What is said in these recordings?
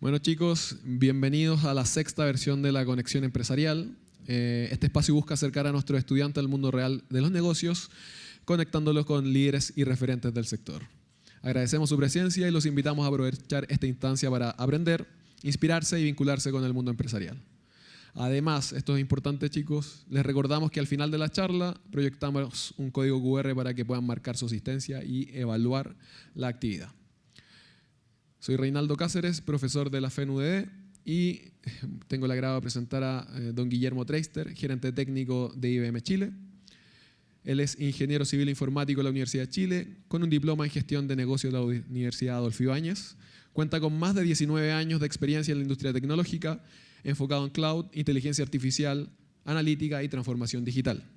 Bueno chicos, bienvenidos a la sexta versión de la Conexión Empresarial. Este espacio busca acercar a nuestros estudiantes al mundo real de los negocios, conectándolos con líderes y referentes del sector. Agradecemos su presencia y los invitamos a aprovechar esta instancia para aprender, inspirarse y vincularse con el mundo empresarial. Además, esto es importante chicos, les recordamos que al final de la charla proyectamos un código QR para que puedan marcar su asistencia y evaluar la actividad. Soy Reinaldo Cáceres, profesor de la FENUDE y tengo el agrado de presentar a don Guillermo Treister, gerente técnico de IBM Chile. Él es ingeniero civil informático de la Universidad de Chile, con un diploma en gestión de negocios de la Universidad Adolfo Ibáñez. Cuenta con más de 19 años de experiencia en la industria tecnológica, enfocado en cloud, inteligencia artificial, analítica y transformación digital.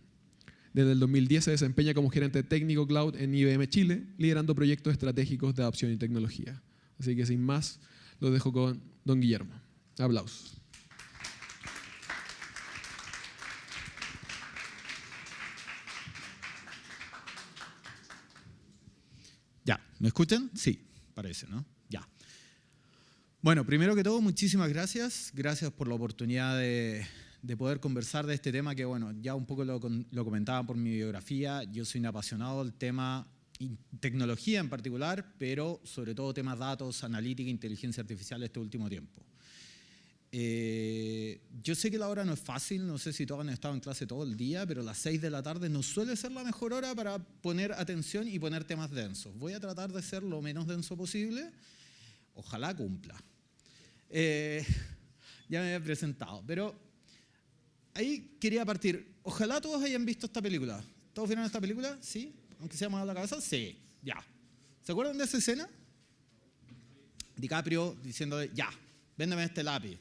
Desde el 2010 se desempeña como gerente técnico cloud en IBM Chile, liderando proyectos estratégicos de adopción y tecnología. Así que sin más, lo dejo con don Guillermo. Aplausos. Ya, ¿me escuchan? Sí, parece, ¿no? Ya. Bueno, primero que todo, muchísimas gracias. Gracias por la oportunidad de poder conversar de este tema que, bueno, ya un poco lo comentaba por mi biografía. Yo soy un apasionado del tema tecnología en particular, pero sobre todo temas datos, analítica, inteligencia artificial este último tiempo. Yo sé que la hora no es fácil, no sé si todos han estado en clase todo el día, pero las 6 de la tarde no suele ser la mejor hora para poner atención y poner temas densos. Voy a tratar de ser lo menos denso posible, ojalá cumpla. Ya me había presentado, pero ahí quería partir. Ojalá todos hayan visto esta película. ¿Todos vieron esta película? ¿Sí? Aunque sea más a la cabeza, sí, ya. ¿Se acuerdan de esa escena? DiCaprio diciendo, ya, véndeme este lápiz.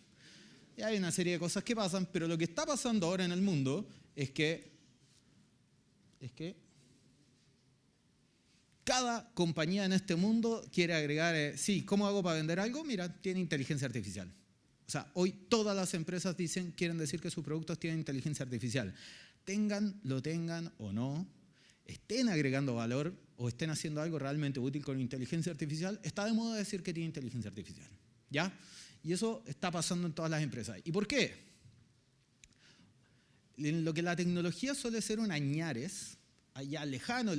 Y hay una serie de cosas que pasan, pero lo que está pasando ahora en el mundo es que cada compañía en este mundo quiere agregar, sí, ¿cómo hago para vender algo? Mira, tiene inteligencia artificial. O sea, hoy todas las empresas quieren decir que sus productos tienen inteligencia artificial. Lo tengan o no, estén agregando valor o estén haciendo algo realmente útil con inteligencia artificial, está de moda decir que tiene inteligencia artificial, ¿ya? Y eso está pasando en todas las empresas. ¿Y por qué? En lo que la tecnología suele ser un añares, allá lejano,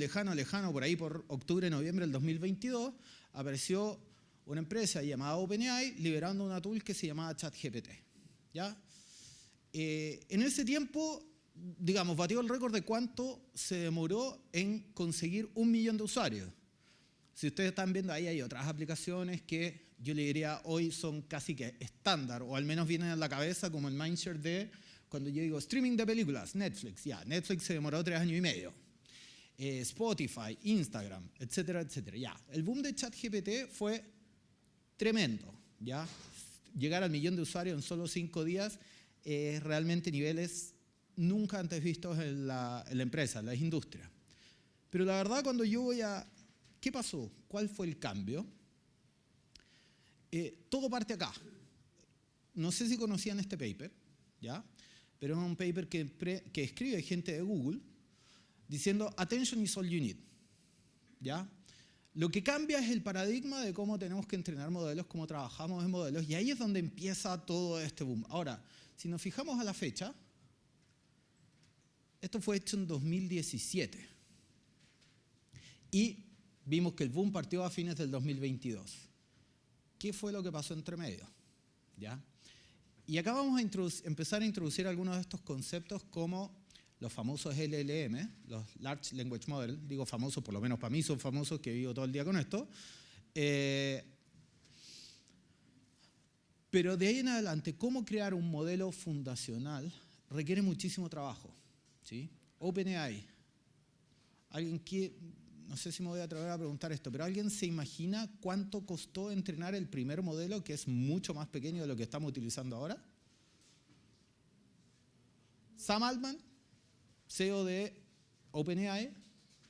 por ahí por octubre, noviembre del 2022, apareció una empresa llamada OpenAI liberando una tool que se llamaba ChatGPT, ¿ya? En ese tiempo, digamos, batió el récord de cuánto se demoró en conseguir 1 millón de usuarios. Si ustedes están viendo, ahí hay otras aplicaciones que yo le diría hoy son casi que estándar, o al menos vienen a la cabeza como el mindshare de, cuando yo digo streaming de películas, Netflix, ya, Netflix se demoró 3 años y medio. Spotify, Instagram, etcétera, etcétera. Ya, el boom de ChatGPT fue tremendo, ya. Llegar al 1 millón de usuarios en solo 5 días es realmente niveles nunca antes vistos en la empresa, en la industria. Pero la verdad, cuando yo voy a... ¿Qué pasó? ¿Cuál fue el cambio? Todo parte acá. No sé si conocían este paper, ¿ya? Pero es un paper que escribe gente de Google diciendo attention is all you need, ¿ya? Lo que cambia es el paradigma de cómo tenemos que entrenar modelos, cómo trabajamos en modelos, y ahí es donde empieza todo este boom. Ahora, si nos fijamos a la fecha, esto fue hecho en 2017 y vimos que el boom partió a fines del 2022. ¿Qué fue lo que pasó entre medio? ¿Ya? Y acá vamos a empezar a introducir algunos de estos conceptos como los famosos LLM, los Large Language Model, digo famosos, por lo menos para mí son famosos, que vivo todo el día con esto. Pero de ahí en adelante, cómo crear un modelo fundacional requiere muchísimo trabajo, ¿sí? OpenAI. Alguien que, no sé si me voy a atrever a preguntar esto, pero ¿alguien se imagina cuánto costó entrenar el primer modelo, que es mucho más pequeño de lo que estamos utilizando ahora? Sam Altman, CEO de OpenAI,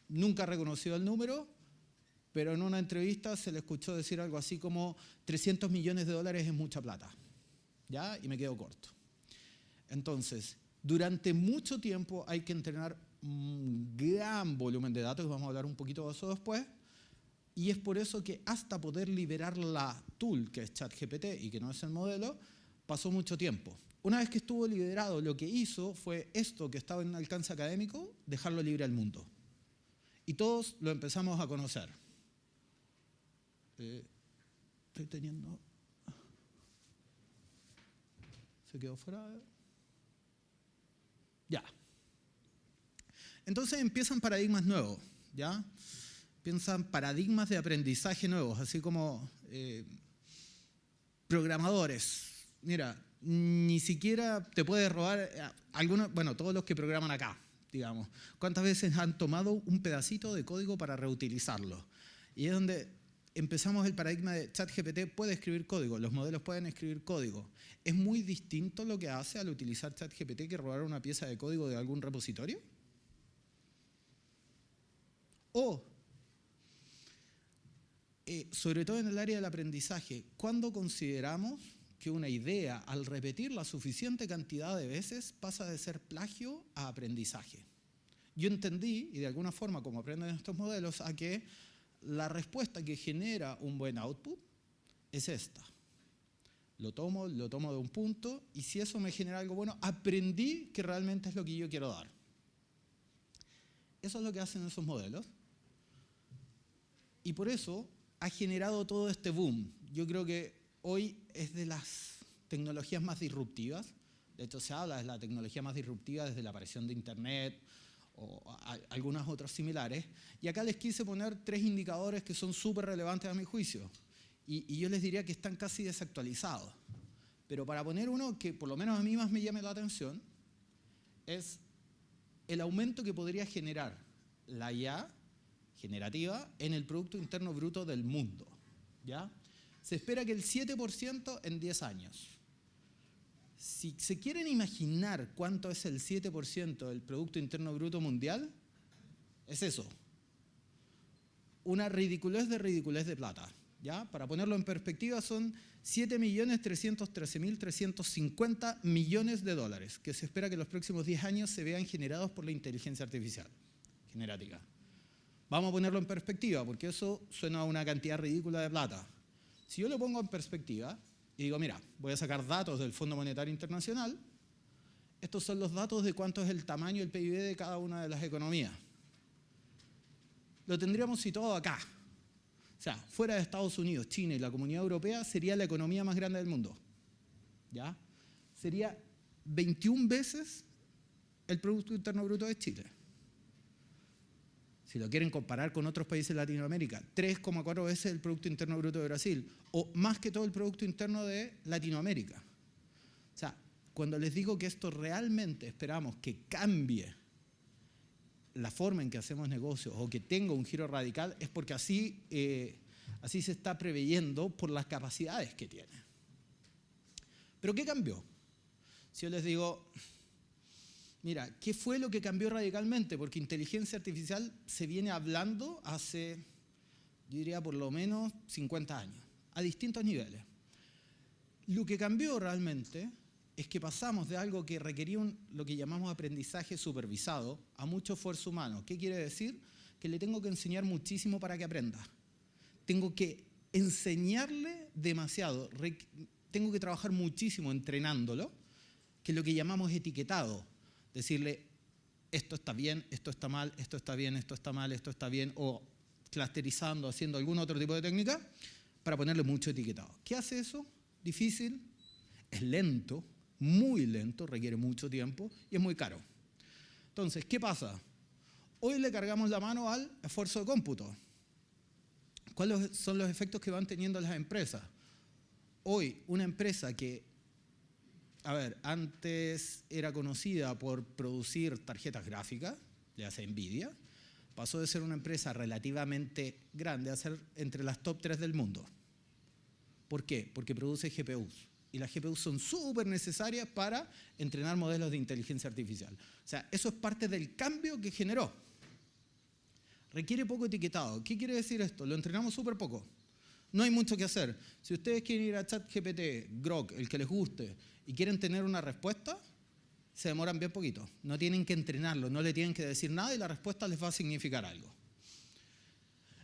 nunca reconoció el número, pero en una entrevista se le escuchó decir algo así como 300 millones de dólares es mucha plata, ¿ya? Y me quedo corto. Entonces, durante mucho tiempo hay que entrenar un gran volumen de datos, y vamos a hablar un poquito de eso después, Y es por eso que hasta poder liberar la tool, que es ChatGPT y que no es el modelo, pasó mucho tiempo. Una vez que estuvo liberado, lo que hizo fue esto que estaba en alcance académico, dejarlo libre al mundo. Y todos lo empezamos a conocer. Estoy teniendo... ¿Se quedó fuera? Ya. Entonces empiezan paradigmas nuevos, ¿ya? Empiezan paradigmas de aprendizaje nuevos, así como programadores. Mira, ni siquiera te puedes robar algunos, bueno, todos los que programan acá, digamos. ¿Cuántas veces han tomado un pedacito de código para reutilizarlo? Y es donde empezamos el paradigma de ChatGPT puede escribir código, los modelos pueden escribir código. ¿Es muy distinto lo que hace al utilizar ChatGPT que robar una pieza de código de algún repositorio? O, sobre todo en el área del aprendizaje, ¿cuándo consideramos que una idea, al repetirla suficiente cantidad de veces, pasa de ser plagio a aprendizaje? Yo entendí, y de alguna forma, como aprenden estos modelos, a que la respuesta que genera un buen output es esta. Lo tomo de un punto, y si eso me genera algo bueno, aprendí que realmente es lo que yo quiero dar. Eso es lo que hacen esos modelos. Y por eso ha generado todo este boom. Yo creo que hoy es de las tecnologías más disruptivas. De hecho, se habla de la tecnología más disruptiva desde la aparición de Internet o algunas otras similares. Y acá les quise poner 3 indicadores que son súper relevantes a mi juicio. Y yo les diría que están casi desactualizados. Pero para poner uno que por lo menos a mí más me llame la atención, es el aumento que podría generar la IA generativa en el Producto Interno Bruto del mundo, ¿ya? Se espera que el 7% en 10 años. Si se quieren imaginar cuánto es el 7% del Producto Interno Bruto mundial, es eso. Una ridiculez de plata, ¿ya? Para ponerlo en perspectiva, son 7.313.350 millones de dólares que se espera que en los próximos 10 años se vean generados por la inteligencia artificial generativa. Vamos a ponerlo en perspectiva, porque eso suena a una cantidad ridícula de plata. Si yo lo pongo en perspectiva y digo, mira, voy a sacar datos del Fondo Monetario Internacional, estos son los datos de cuánto es el tamaño del PIB de cada una de las economías. Lo tendríamos situado acá. O sea, fuera de Estados Unidos, China y la Comunidad Europea, sería la economía más grande del mundo. ¿Ya? Sería 21 veces el Producto Interno Bruto de Chile. Si lo quieren comparar con otros países de Latinoamérica, 3,4 veces el Producto Interno Bruto de Brasil, o más que todo el Producto Interno de Latinoamérica. O sea, cuando les digo que esto realmente esperamos que cambie la forma en que hacemos negocios o que tenga un giro radical, es porque así se está preveyendo por las capacidades que tiene. ¿Pero qué cambió? Si yo les digo, mira, ¿qué fue lo que cambió radicalmente? Porque inteligencia artificial se viene hablando hace, yo diría, por lo menos 50 años, a distintos niveles. Lo que cambió realmente es que pasamos de algo que requería lo que llamamos aprendizaje supervisado a mucho esfuerzo humano. ¿Qué quiere decir? Que le tengo que enseñar muchísimo para que aprenda. Tengo que enseñarle demasiado. Tengo que trabajar muchísimo entrenándolo, que es lo que llamamos etiquetado. Decirle, esto está bien, esto está mal, esto está bien, esto está mal, esto está bien, o clusterizando, haciendo algún otro tipo de técnica, para ponerle mucho etiquetado. ¿Qué hace eso? Difícil, es lento, muy lento, requiere mucho tiempo y es muy caro. Entonces, ¿qué pasa? Hoy le cargamos la mano al esfuerzo de cómputo. ¿Cuáles son los efectos que van teniendo las empresas? Hoy, una empresa que, antes era conocida por producir tarjetas gráficas, le hace Nvidia, pasó de ser una empresa relativamente grande a ser entre las top 3 del mundo. ¿Por qué? Porque produce GPUs. Y las GPUs son súper necesarias para entrenar modelos de inteligencia artificial. O sea, eso es parte del cambio que generó. Requiere poco etiquetado. ¿Qué quiere decir esto? Lo entrenamos súper poco. No hay mucho que hacer. Si ustedes quieren ir a ChatGPT, Grok, el que les guste, y quieren tener una respuesta, se demoran bien poquito. No tienen que entrenarlo, no le tienen que decir nada y la respuesta les va a significar algo.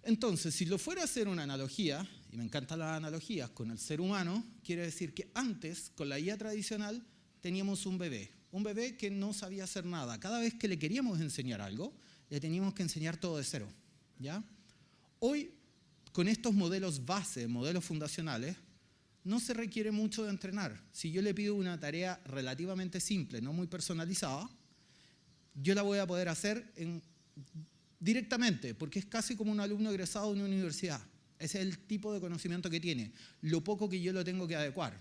Entonces, si lo fuera a hacer una analogía, y me encantan las analogías con el ser humano, quiere decir que antes, con la IA tradicional, teníamos un bebé que no sabía hacer nada. Cada vez que le queríamos enseñar algo, le teníamos que enseñar todo de cero, ¿ya? Hoy, con estos modelos base, modelos fundacionales, no se requiere mucho de entrenar. Si yo le pido una tarea relativamente simple, no muy personalizada, yo la voy a poder hacer directamente, porque es casi como un alumno egresado de una universidad. Ese es el tipo de conocimiento que tiene, lo poco que yo lo tengo que adecuar.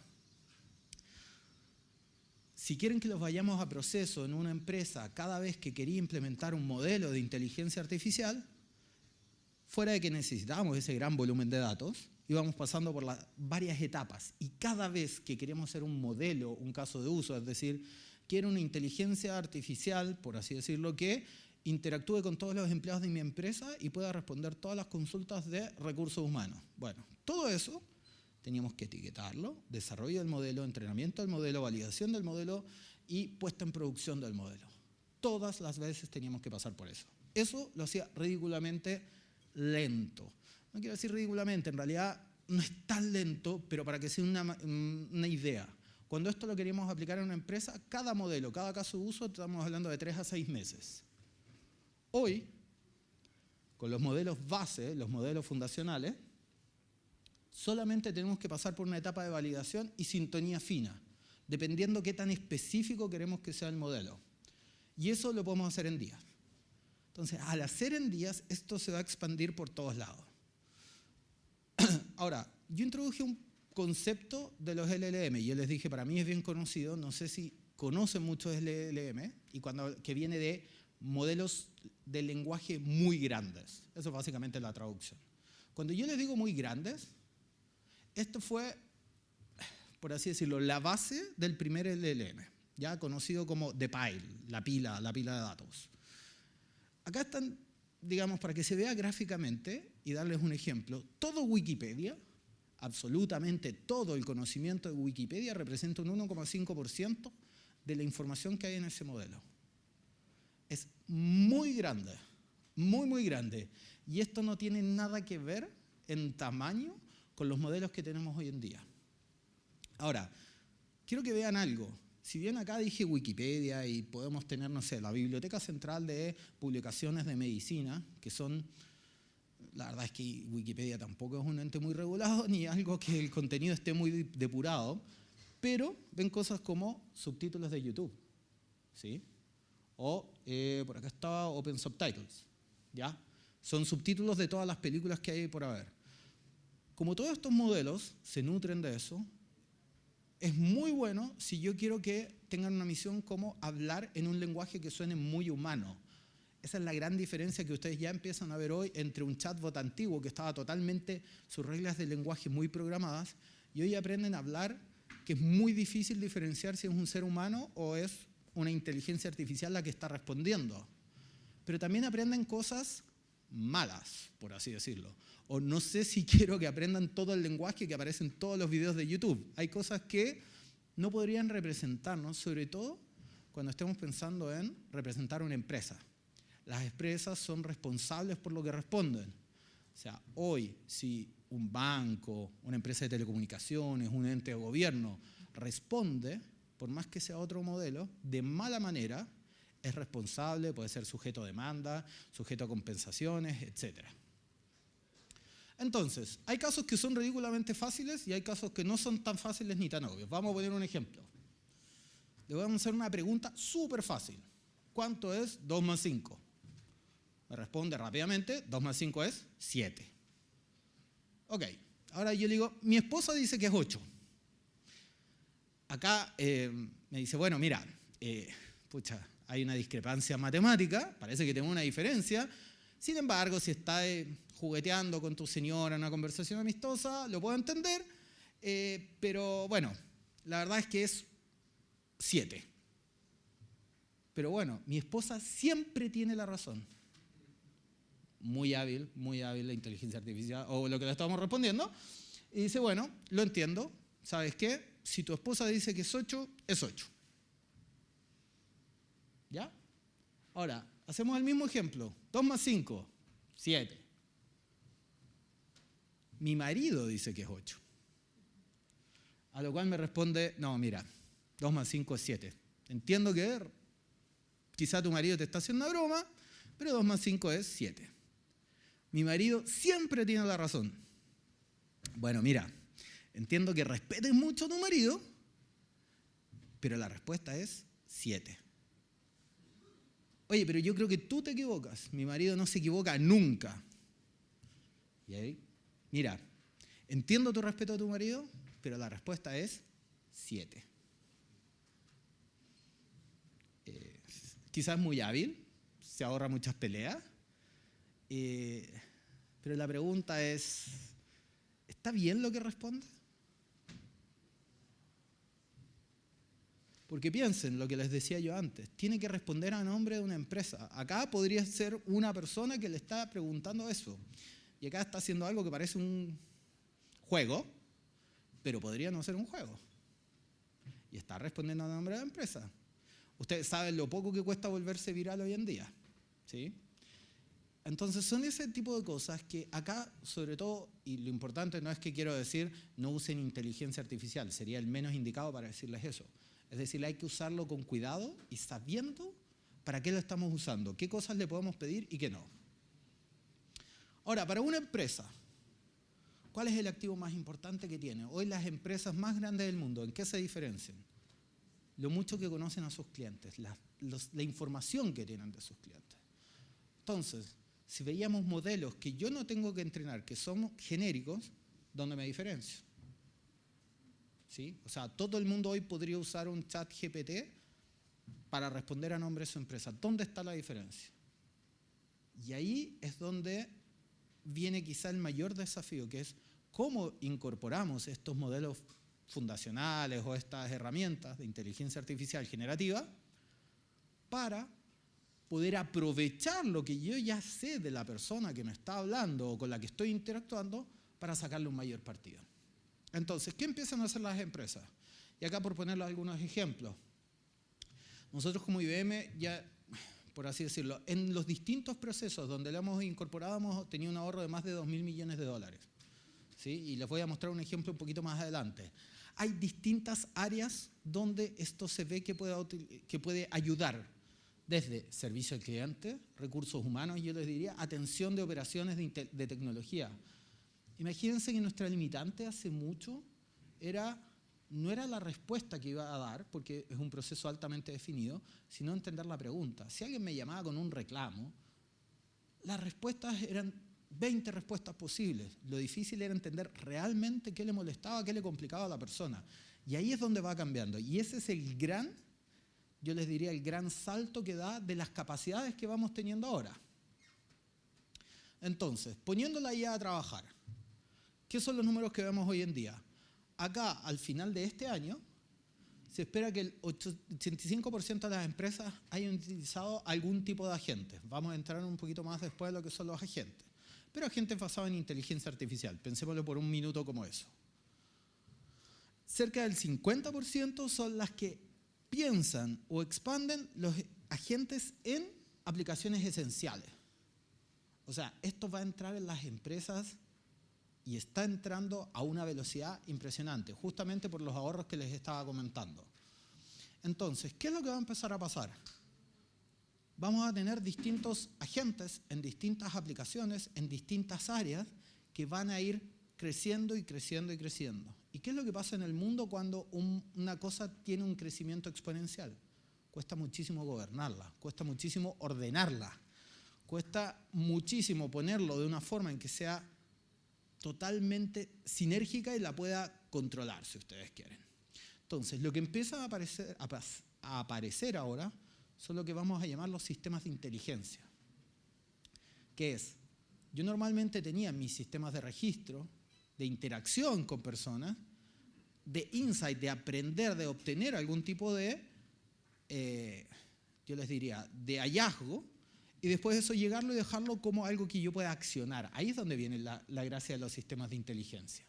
Si quieren que los vayamos a proceso en una empresa cada vez que quería implementar un modelo de inteligencia artificial, fuera de que necesitábamos ese gran volumen de datos, íbamos pasando por varias etapas. Y cada vez que queríamos hacer un modelo, un caso de uso, es decir, quiero una inteligencia artificial, por así decirlo, que interactúe con todos los empleados de mi empresa y pueda responder todas las consultas de recursos humanos. Bueno, todo eso teníamos que etiquetarlo, desarrollo del modelo, entrenamiento del modelo, validación del modelo y puesta en producción del modelo. Todas las veces teníamos que pasar por eso. Eso lo hacía ridículamente lento. No quiero decir ridículamente, en realidad no es tan lento, pero para que sea una idea. Cuando esto lo queríamos aplicar en una empresa, cada modelo, cada caso de uso, estamos hablando de 3 a 6 meses. Hoy, con los modelos base, los modelos fundacionales, solamente tenemos que pasar por una etapa de validación y sintonía fina, dependiendo qué tan específico queremos que sea el modelo. Y eso lo podemos hacer en días. Entonces, al hacer en días, esto se va a expandir por todos lados. Ahora, yo introduje un concepto de los LLM, y yo les dije, para mí es bien conocido, no sé si conocen mucho de LLM, que viene de modelos de lenguaje muy grandes. Eso es básicamente la traducción. Cuando yo les digo muy grandes, esto fue, por así decirlo, la base del primer LLM, ya conocido como the pile, la pila de datos. Acá están, digamos, para que se vea gráficamente y darles un ejemplo, todo Wikipedia, absolutamente todo el conocimiento de Wikipedia representa un 1,5% de la información que hay en ese modelo. Es muy grande, muy, muy grande. Y esto no tiene nada que ver en tamaño con los modelos que tenemos hoy en día. Ahora, quiero que vean algo. Si bien acá dije Wikipedia y podemos tener, no sé, la Biblioteca Central de Publicaciones de Medicina, que son, la verdad es que Wikipedia tampoco es un ente muy regulado, ni algo que el contenido esté muy depurado, pero ven cosas como subtítulos de YouTube, ¿sí? O por acá estaba Open Subtitles, ¿ya? Son subtítulos de todas las películas que hay por haber. Como todos estos modelos se nutren de eso, es muy bueno si yo quiero que tengan una misión como hablar en un lenguaje que suene muy humano. Esa es la gran diferencia que ustedes ya empiezan a ver hoy entre un chatbot antiguo que estaba totalmente sus reglas de lenguaje muy programadas y hoy aprenden a hablar que es muy difícil diferenciar si es un ser humano o es una inteligencia artificial la que está respondiendo. Pero también aprenden cosas malas, por así decirlo. O no sé si quiero que aprendan todo el lenguaje que aparece en todos los videos de YouTube. Hay cosas que no podrían representarnos, sobre todo cuando estemos pensando en representar una empresa. Las empresas son responsables por lo que responden. O sea, hoy, si un banco, una empresa de telecomunicaciones, un ente de gobierno responde, por más que sea otro modelo, de mala manera, es responsable, puede ser sujeto a demanda, sujeto a compensaciones, etc. Entonces, hay casos que son ridículamente fáciles y hay casos que no son tan fáciles ni tan obvios. Vamos a poner un ejemplo. Le voy a hacer una pregunta súper fácil. ¿Cuánto es 2 más 5? Me responde rápidamente, 2 más 5 es 7. Ok, ahora yo le digo, mi esposa dice que es 8. Acá me dice, bueno, mira, pucha, hay una discrepancia matemática, parece que tengo una diferencia. Sin embargo, si está jugueteando con tu señora en una conversación amistosa, lo puedo entender, pero bueno, la verdad es que es 7. Pero bueno, mi esposa siempre tiene la razón. Muy hábil la inteligencia artificial, o lo que le estamos respondiendo. Y dice, bueno, lo entiendo, ¿sabes qué? Si tu esposa dice que es 8, es 8. ¿Ya? Ahora, hacemos el mismo ejemplo. 2 más 5, 7. Mi marido dice que es 8. A lo cual me responde, no, mira, 2 más 5 es 7. Entiendo que quizá tu marido te está haciendo una broma, pero 2 más 5 es 7. Mi marido siempre tiene la razón. Bueno, mira, entiendo que respetes mucho a tu marido, pero la respuesta es 7. Oye, pero yo creo que tú te equivocas. Mi marido no se equivoca nunca. Y ahí, mira, entiendo tu respeto a tu marido, pero la respuesta es 7. Quizás muy hábil, se ahorra muchas peleas, pero la pregunta es, ¿está bien lo que responde? Porque piensen lo que les decía yo antes, tiene que responder a nombre de una empresa. Acá podría ser una persona que le está preguntando eso, y acá está haciendo algo que parece un juego, pero podría no ser un juego. Y está respondiendo a nombre de la empresa. Ustedes saben lo poco que cuesta volverse viral hoy en día, ¿sí? Entonces son ese tipo de cosas que acá, sobre todo, y lo importante no es que quiero decir no usen inteligencia artificial, sería el menos indicado para decirles eso. Es decir, hay que usarlo con cuidado y sabiendo para qué lo estamos usando, qué cosas le podemos pedir y qué no. Ahora, para una empresa, ¿cuál es el activo más importante que tiene? Hoy las empresas más grandes del mundo, ¿en qué se diferencian? Lo mucho que conocen a sus clientes, la información que tienen de sus clientes. Entonces, si veíamos modelos que yo no tengo que entrenar, que son genéricos, ¿dónde me diferencio? ¿Sí? O sea, todo el mundo hoy podría usar un chat GPT para responder a nombre de su empresa. ¿Dónde está la diferencia? Y ahí es donde viene quizá el mayor desafío, que es cómo incorporamos estos modelos fundacionales o estas herramientas de inteligencia artificial generativa para poder aprovechar lo que yo ya sé de la persona que me está hablando o con la que estoy interactuando para sacarle un mayor partido. Entonces, ¿qué empiezan a hacer las empresas? Y acá por ponerles algunos ejemplos. Nosotros como IBM ya, por así decirlo, en los distintos procesos donde lo hemos incorporado hemos tenido un ahorro de más de 2.000 millones de dólares. ¿Sí? Y les voy a mostrar un ejemplo un poquito más adelante. Hay distintas áreas donde esto se ve que puede ayudar, desde servicio al cliente, recursos humanos, yo les diría, atención de operaciones de tecnología. Imagínense que nuestra limitante hace mucho no era la respuesta que iba a dar, porque es un proceso altamente definido, sino entender la pregunta. Si alguien me llamaba con un reclamo, las respuestas eran 20 respuestas posibles. Lo difícil era entender realmente qué le molestaba, qué le complicaba a la persona. Y ahí es donde va cambiando. Y ese es el gran, yo les diría, el gran salto que da de las capacidades que vamos teniendo ahora. Entonces, poniéndola ya a trabajar, ¿qué son los números que vemos hoy en día? Acá, al final de este año, se espera que el 85% de las empresas hayan utilizado algún tipo de agentes. Vamos a entrar un poquito más después de lo que son los agentes. Pero agentes basados en inteligencia artificial. Pensémoslo por un minuto como eso. Cerca del 50% son las que piensan o expanden los agentes en aplicaciones esenciales. O sea, esto va a entrar en las empresas y está entrando a una velocidad impresionante, justamente por los ahorros que les estaba comentando. Entonces, ¿qué es lo que va a empezar a pasar? Vamos a tener distintos agentes en distintas aplicaciones, en distintas áreas, que van a ir creciendo y creciendo y creciendo. ¿Y qué es lo que pasa en el mundo cuando una cosa tiene un crecimiento exponencial? Cuesta muchísimo gobernarla, cuesta muchísimo ordenarla, cuesta muchísimo ponerlo de una forma en que sea totalmente sinérgica y la pueda controlar, si ustedes quieren. Entonces, lo que empieza a aparecer ahora son lo que vamos a llamar los sistemas de inteligencia. ¿Qué es? Yo normalmente tenía mis sistemas de registro, de interacción con personas, de insight, de aprender, de obtener algún tipo de, yo les diría, de hallazgo, y después de eso llegarlo y dejarlo como algo que yo pueda accionar. Ahí es donde viene la gracia de los sistemas de inteligencia.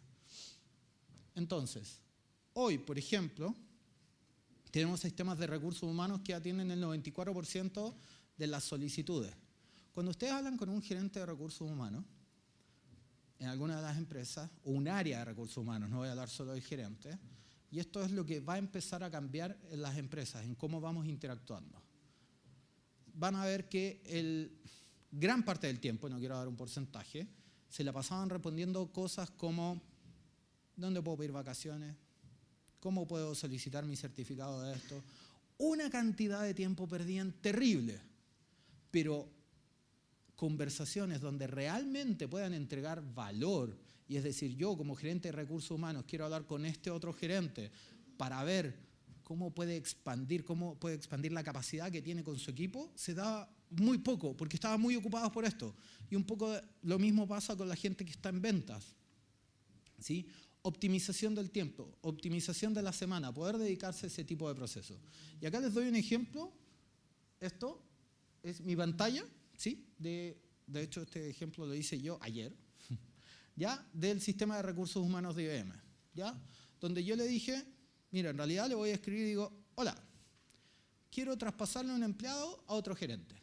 Entonces, hoy, por ejemplo, tenemos sistemas de recursos humanos que atienden el 94% de las solicitudes. Cuando ustedes hablan con un gerente de recursos humanos, en alguna de las empresas, o un área de recursos humanos, no voy a hablar solo del gerente, y esto es lo que va a empezar a cambiar en las empresas, en cómo vamos interactuando. Van a ver que gran parte del tiempo, no quiero dar un porcentaje, se la pasaban respondiendo cosas como ¿dónde puedo pedir vacaciones? ¿Cómo puedo solicitar mi certificado de esto? Una cantidad de tiempo perdían terrible, pero conversaciones donde realmente puedan entregar valor, y es decir, yo como gerente de recursos humanos quiero hablar con este otro gerente para ver cómo puede expandir la capacidad que tiene con su equipo, se da muy poco, porque estaban muy ocupados por esto. Y un poco lo mismo pasa con la gente que está en ventas, ¿sí? Optimización del tiempo, optimización de la semana, poder dedicarse a ese tipo de procesos. Y acá les doy un ejemplo. Esto es mi pantalla, ¿sí? De hecho, este ejemplo lo hice yo ayer, ¿ya? Del sistema de recursos humanos de IBM, ¿ya? Donde yo le dije, mira, en realidad le voy a escribir y digo, hola, quiero traspasarle a un empleado a otro gerente,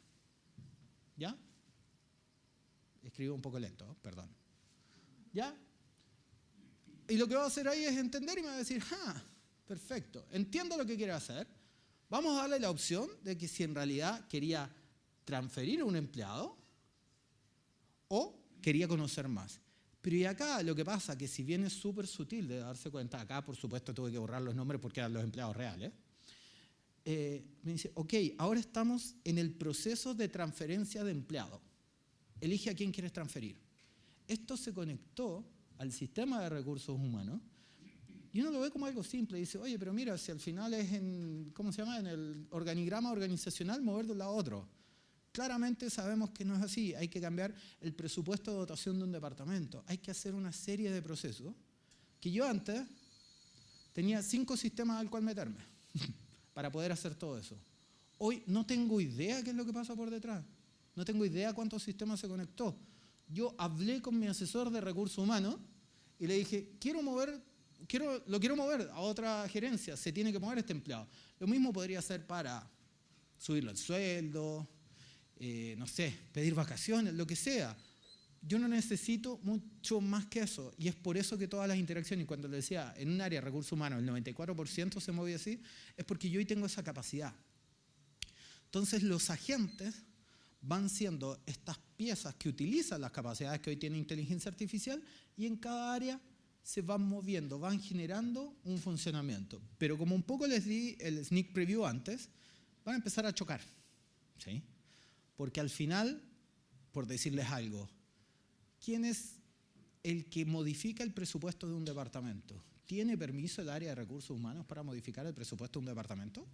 ¿ya? Escribo un poco lento, perdón, ¿ya? Y lo que va a hacer ahí es entender y me va a decir, perfecto, entiendo lo que quiere hacer. Vamos a darle la opción de que si en realidad quería transferir a un empleado o quería conocer más. Pero y acá lo que pasa, que si bien es súper sutil de darse cuenta, acá por supuesto tuve que borrar los nombres porque eran los empleados reales, me dice, ok, ahora estamos en el proceso de transferencia de empleado. Elige a quién quieres transferir. Esto se conectó al sistema de recursos humanos y uno lo ve como algo simple. Dice, oye, pero mira, si al final es en el organigrama organizacional, mover de un lado a otro. Claramente sabemos que no es así. Hay que cambiar el presupuesto de dotación de un departamento. Hay que hacer una serie de procesos que yo antes tenía 5 sistemas al cual meterme para poder hacer todo eso. Hoy no tengo idea qué es lo que pasa por detrás. No tengo idea cuántos sistemas se conectó. Yo hablé con mi asesor de recursos humanos y le dije, lo quiero mover a otra gerencia, se tiene que mover este empleado. Lo mismo podría ser para subirle el sueldo, no sé, pedir vacaciones, lo que sea. Yo no necesito mucho más que eso. Y es por eso que todas las interacciones, y cuando le decía, en un área de recursos humanos el 94% se mueve así, es porque yo hoy tengo esa capacidad. Entonces los agentes van siendo estas piezas que utilizan las capacidades que hoy tiene inteligencia artificial y en cada área se van moviendo, van generando un funcionamiento. Pero como un poco les di el sneak preview antes, van a empezar a chocar, ¿sí? Porque al final, por decirles algo, ¿quién es el que modifica el presupuesto de un departamento? ¿Tiene permiso el área de recursos humanos para modificar el presupuesto de un departamento?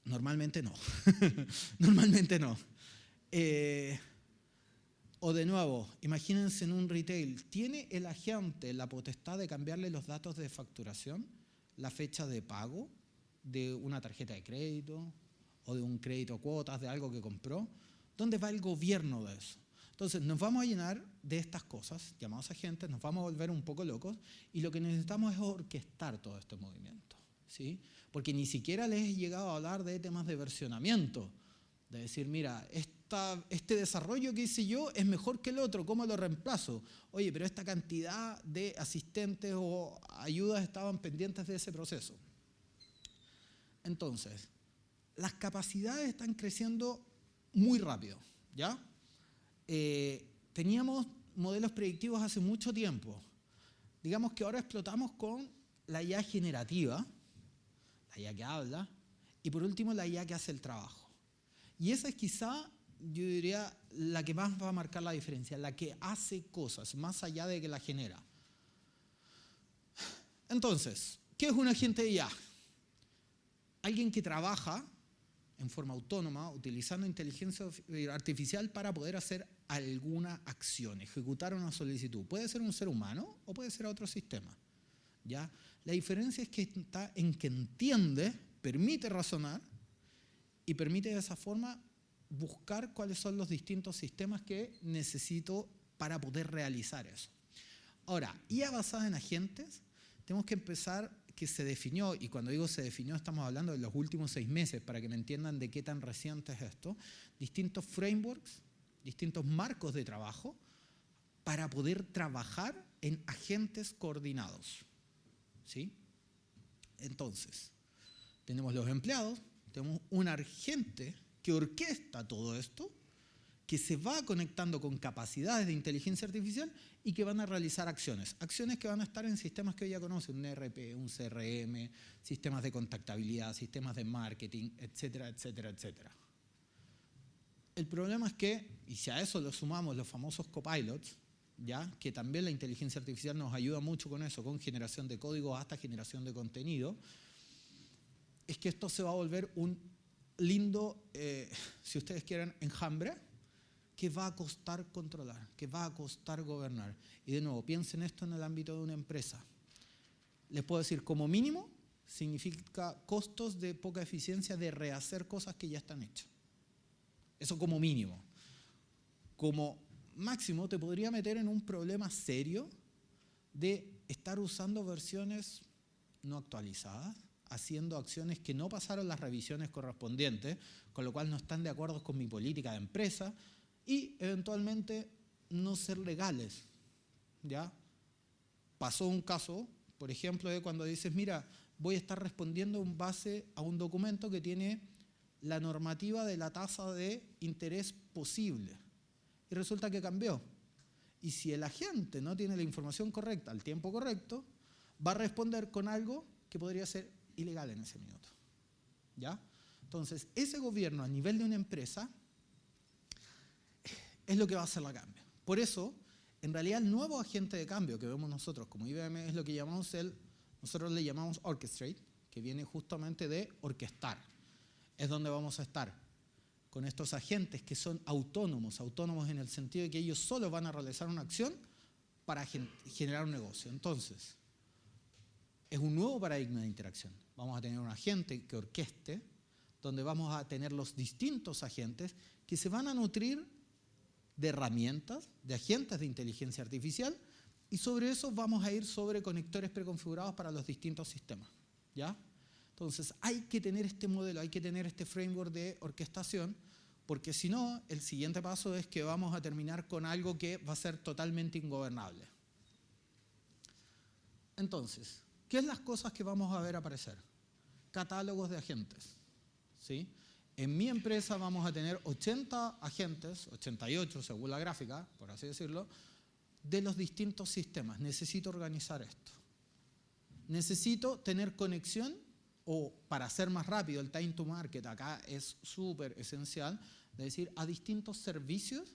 Normalmente no. Normalmente no. O de nuevo, imagínense en un retail, ¿tiene el agente la potestad de cambiarle los datos de facturación, la fecha de pago de una tarjeta de crédito o de un crédito a cuotas de algo que compró? ¿Dónde va el gobierno de eso? Entonces nos vamos a llenar de estas cosas, llamados agentes, nos vamos a volver un poco locos y lo que necesitamos es orquestar todo este movimiento, ¿sí? Porque ni siquiera les he llegado a hablar de temas de versionamiento, de decir, mira, este desarrollo que hice yo es mejor que el otro, ¿cómo lo reemplazo? Oye, pero esta cantidad de asistentes o ayudas estaban pendientes de ese proceso. Entonces, las capacidades están creciendo muy rápido, ¿ya? Teníamos modelos predictivos hace mucho tiempo. Digamos que ahora explotamos con la IA generativa, la IA que habla, y por último la IA que hace el trabajo. Y esa es quizá, yo diría, la que más va a marcar la diferencia, la que hace cosas, más allá de que la genera. Entonces, ¿qué es un agente de IA? Alguien que trabaja en forma autónoma, utilizando inteligencia artificial para poder hacer alguna acción, ejecutar una solicitud. Puede ser un ser humano o puede ser otro sistema, ¿ya? La diferencia es que está en que entiende, permite razonar y permite de esa forma buscar cuáles son los distintos sistemas que necesito para poder realizar eso. Ahora, IA basada en agentes, tenemos que empezar, que se definió, y cuando digo se definió estamos hablando de los últimos 6 meses, para que me entiendan de qué tan reciente es esto, distintos frameworks, distintos marcos de trabajo, para poder trabajar en agentes coordinados. ¿Sí? Entonces, tenemos los empleados, tenemos un agente que orquesta todo esto, que se va conectando con capacidades de inteligencia artificial y que van a realizar acciones. Acciones que van a estar en sistemas que hoy ya conocen, un ERP, un CRM, sistemas de contactabilidad, sistemas de marketing, etcétera, etcétera, etcétera. El problema es que, y si a eso lo sumamos los famosos copilots, ¿ya? Que también la inteligencia artificial nos ayuda mucho con eso, con generación de código hasta generación de contenido, es que esto se va a volver un lindo, si ustedes quieren, enjambre, que va a costar controlar, que va a costar gobernar. Y de nuevo, piensen esto en el ámbito de una empresa. Les puedo decir, como mínimo, significa costos de poca eficiencia de rehacer cosas que ya están hechas. Eso como mínimo. Como máximo, te podría meter en un problema serio de estar usando versiones no actualizadas, haciendo acciones que no pasaron las revisiones correspondientes, con lo cual no están de acuerdo con mi política de empresa, y eventualmente no ser legales. ¿Ya? Pasó un caso, por ejemplo, de cuando dices, mira, voy a estar respondiendo en base a un documento que tiene la normativa de la tasa de interés posible. Y resulta que cambió. Y si el agente no tiene la información correcta al tiempo correcto, va a responder con algo que podría ser ilegal en ese minuto. ¿Ya? Entonces, ese gobierno a nivel de una empresa es lo que va a hacer la cambio. Por eso, en realidad, el nuevo agente de cambio que vemos nosotros como IBM es lo que llamamos nosotros le llamamos Orchestrate, que viene justamente de orquestar. Es donde vamos a estar con estos agentes que son autónomos en el sentido de que ellos solo van a realizar una acción para generar un negocio. Entonces, es un nuevo paradigma de interacción. Vamos a tener un agente que orqueste, donde vamos a tener los distintos agentes que se van a nutrir de herramientas, de agentes de inteligencia artificial, y sobre eso vamos a ir sobre conectores preconfigurados para los distintos sistemas. ¿Ya? Entonces, hay que tener este modelo, hay que tener este framework de orquestación, porque si no, el siguiente paso es que vamos a terminar con algo que va a ser totalmente ingobernable. Entonces, ¿qué es las cosas que vamos a ver aparecer? Catálogos de agentes. ¿Sí? En mi empresa vamos a tener 80 agentes, 88 según la gráfica, por así decirlo, de los distintos sistemas. Necesito organizar esto. Necesito tener conexión, o para hacer más rápido el time to market, acá es súper esencial, de decir, a distintos servicios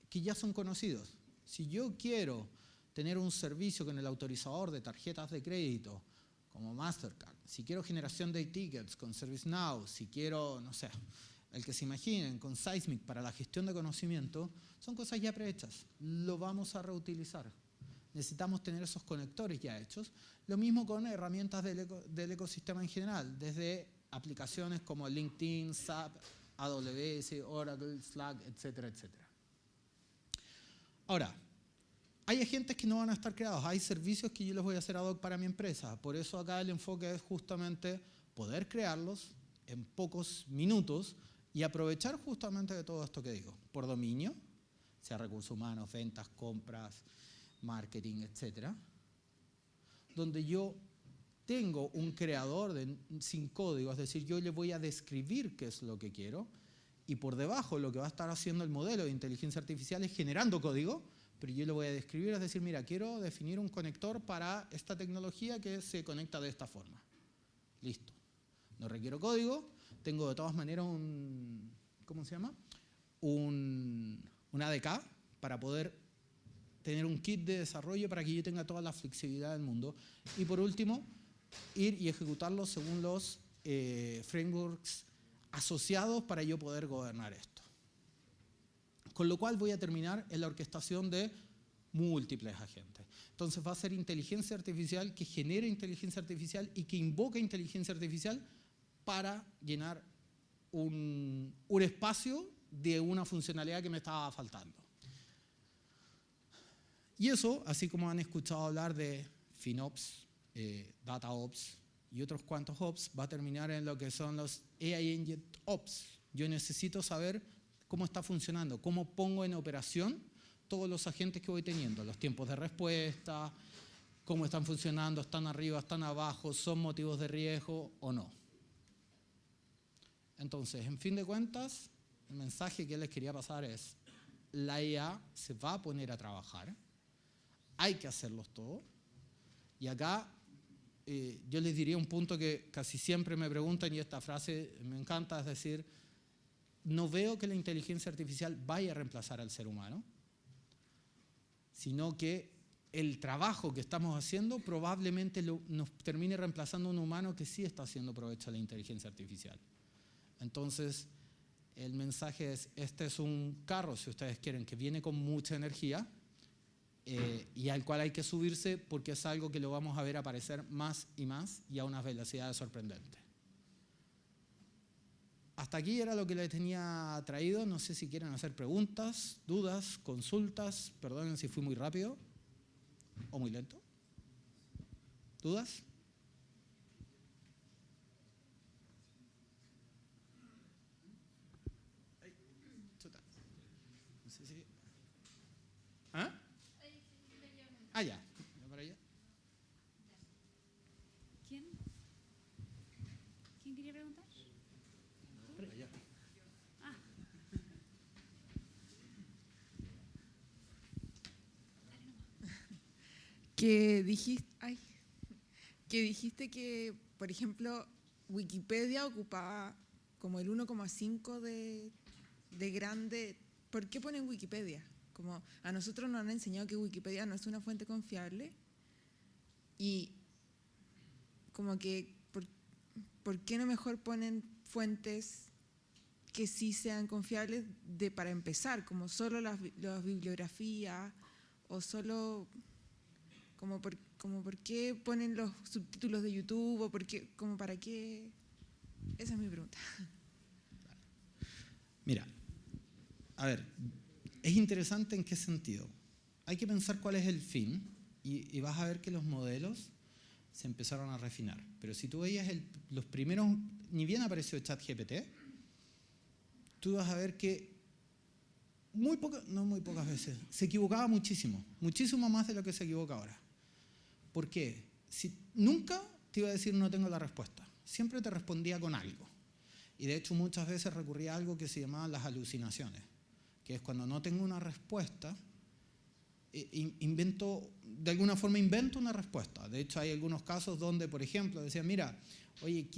que ya son conocidos. Si yo quiero tener un servicio con el autorizador de tarjetas de crédito, como Mastercard, si quiero generación de tickets con ServiceNow, si quiero, no sé, el que se imaginen, con Seismic para la gestión de conocimiento, son cosas ya prehechas. Lo vamos a reutilizar. Necesitamos tener esos conectores ya hechos. Lo mismo con herramientas del ecosistema en general, desde aplicaciones como LinkedIn, SAP, AWS, Oracle, Slack, etcétera, etcétera. Ahora, hay agentes que no van a estar creados, hay servicios que yo les voy a hacer ad hoc para mi empresa. Por eso acá el enfoque es justamente poder crearlos en pocos minutos y aprovechar justamente de todo esto que digo, por dominio, sea recursos humanos, ventas, compras, marketing, etcétera, donde yo tengo un creador sin código, es decir, yo le voy a describir qué es lo que quiero y por debajo lo que va a estar haciendo el modelo de inteligencia artificial es generando código, pero yo le voy a describir, es decir, mira, quiero definir un conector para esta tecnología que se conecta de esta forma. Listo. No requiero código, tengo de todas maneras un, ¿cómo se llama? Un ADK para poder tener un kit de desarrollo para que yo tenga toda la flexibilidad del mundo. Y por último, ir y ejecutarlo según los frameworks asociados para yo poder gobernar esto. Con lo cual voy a terminar en la orquestación de múltiples agentes. Entonces va a ser inteligencia artificial que genere inteligencia artificial y que invoque inteligencia artificial para llenar un espacio de una funcionalidad que me estaba faltando. Y eso, así como han escuchado hablar de FinOps, DataOps y otros cuantos Ops, va a terminar en lo que son los AI Engine Ops. Yo necesito saber cómo está funcionando, cómo pongo en operación todos los agentes que voy teniendo, los tiempos de respuesta, cómo están funcionando, están arriba, están abajo, son motivos de riesgo o no. Entonces, en fin de cuentas, el mensaje que les quería pasar es: la IA se va a poner a trabajar, hay que hacerlos todos. Y acá yo les diría un punto que casi siempre me preguntan, y esta frase me encanta, es decir, no veo que la inteligencia artificial vaya a reemplazar al ser humano, sino que el trabajo que estamos haciendo probablemente nos termine reemplazando a un humano que sí está haciendo provecho de la inteligencia artificial. Entonces, el mensaje es: este es un carro, si ustedes quieren, que viene con mucha energía y al cual hay que subirse, porque es algo que lo vamos a ver aparecer más y más y a unas velocidades sorprendentes. Hasta aquí era lo que les tenía traído. No sé si quieren hacer preguntas, dudas, consultas. Perdonen si fui muy rápido o muy lento. ¿Dudas? No sé si... ¿Ah? Ah, ya. ¿Para allá? ¿Quién quería preguntar? Para allá. Ah. Que dijiste que, por ejemplo, Wikipedia ocupaba como el 1,5 de grande. ¿Por qué ponen Wikipedia? Como a nosotros nos han enseñado que Wikipedia no es una fuente confiable, y como que ¿por qué no mejor ponen fuentes que sí sean confiables para empezar, como solo las bibliografías, o solo como por qué ponen los subtítulos de YouTube, o como para qué? Esa es mi pregunta. Mira, a ver, es interesante en qué sentido. Hay que pensar cuál es el fin, y vas a ver que los modelos se empezaron a refinar. Pero si tú veías los primeros, ni bien apareció ChatGPT, tú vas a ver que muy pocas veces, se equivocaba muchísimo, muchísimo más de lo que se equivoca ahora. ¿Por qué? Nunca te iba a decir no tengo la respuesta, siempre te respondía con algo. Y de hecho muchas veces recurría a algo que se llamaban las alucinaciones, que es cuando no tengo una respuesta, de alguna forma invento una respuesta. De hecho hay algunos casos donde, por ejemplo, decían, mira, oye,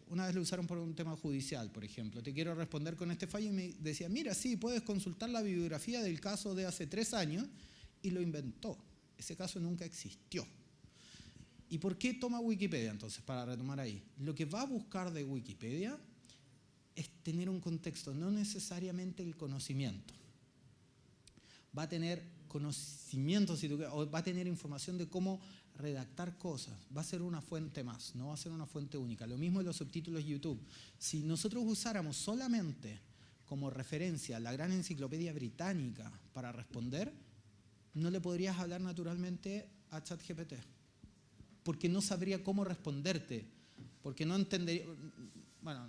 una vez lo usaron por un tema judicial, por ejemplo, te quiero responder con este fallo, y me decía, mira, sí, puedes consultar la bibliografía del caso de hace 3 años, y lo inventó. Ese caso nunca existió. ¿Y por qué toma Wikipedia entonces? Para retomar ahí, lo que va a buscar de Wikipedia es tener un contexto, no necesariamente el conocimiento. Va a tener conocimiento, o va a tener información de cómo redactar cosas. Va a ser una fuente más, no va a ser una fuente única. Lo mismo en los subtítulos de YouTube. Si nosotros usáramos solamente como referencia la gran enciclopedia británica para responder, no le podrías hablar naturalmente a ChatGPT, porque no sabría cómo responderte, porque no entendería. Bueno,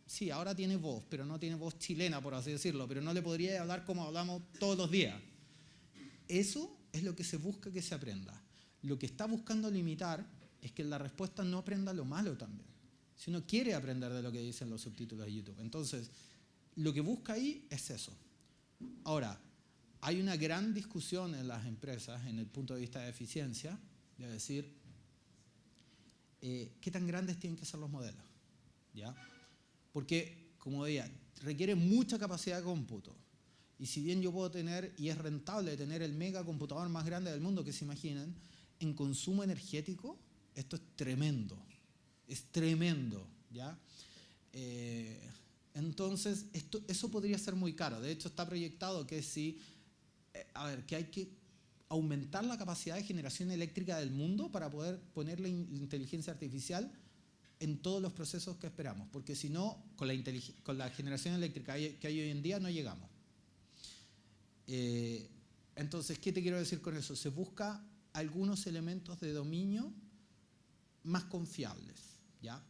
sí, ahora tiene voz, pero no tiene voz chilena, por así decirlo, pero no le podría hablar como hablamos todos los días. Eso es lo que se busca que se aprenda. Lo que está buscando limitar es que la respuesta no aprenda lo malo también. Si uno quiere aprender de lo que dicen los subtítulos de YouTube. Entonces, lo que busca ahí es eso. Ahora, hay una gran discusión en las empresas, en el punto de vista de eficiencia, de decir, ¿qué tan grandes tienen que ser los modelos? ¿Ya? Porque, como decía, requiere mucha capacidad de cómputo. Y si bien yo puedo tener, y es rentable tener el megacomputador más grande del mundo que se imaginen, en consumo energético, esto es tremendo. Es tremendo, ¿ya? Entonces, eso podría ser muy caro. De hecho, está proyectado que que hay que aumentar la capacidad de generación eléctrica del mundo para poder poner la inteligencia artificial en todos los procesos que esperamos, porque si no, con la generación eléctrica que hay hoy en día no llegamos. Entonces, ¿qué te quiero decir con eso? Se busca algunos elementos de dominio más confiables, ¿ya?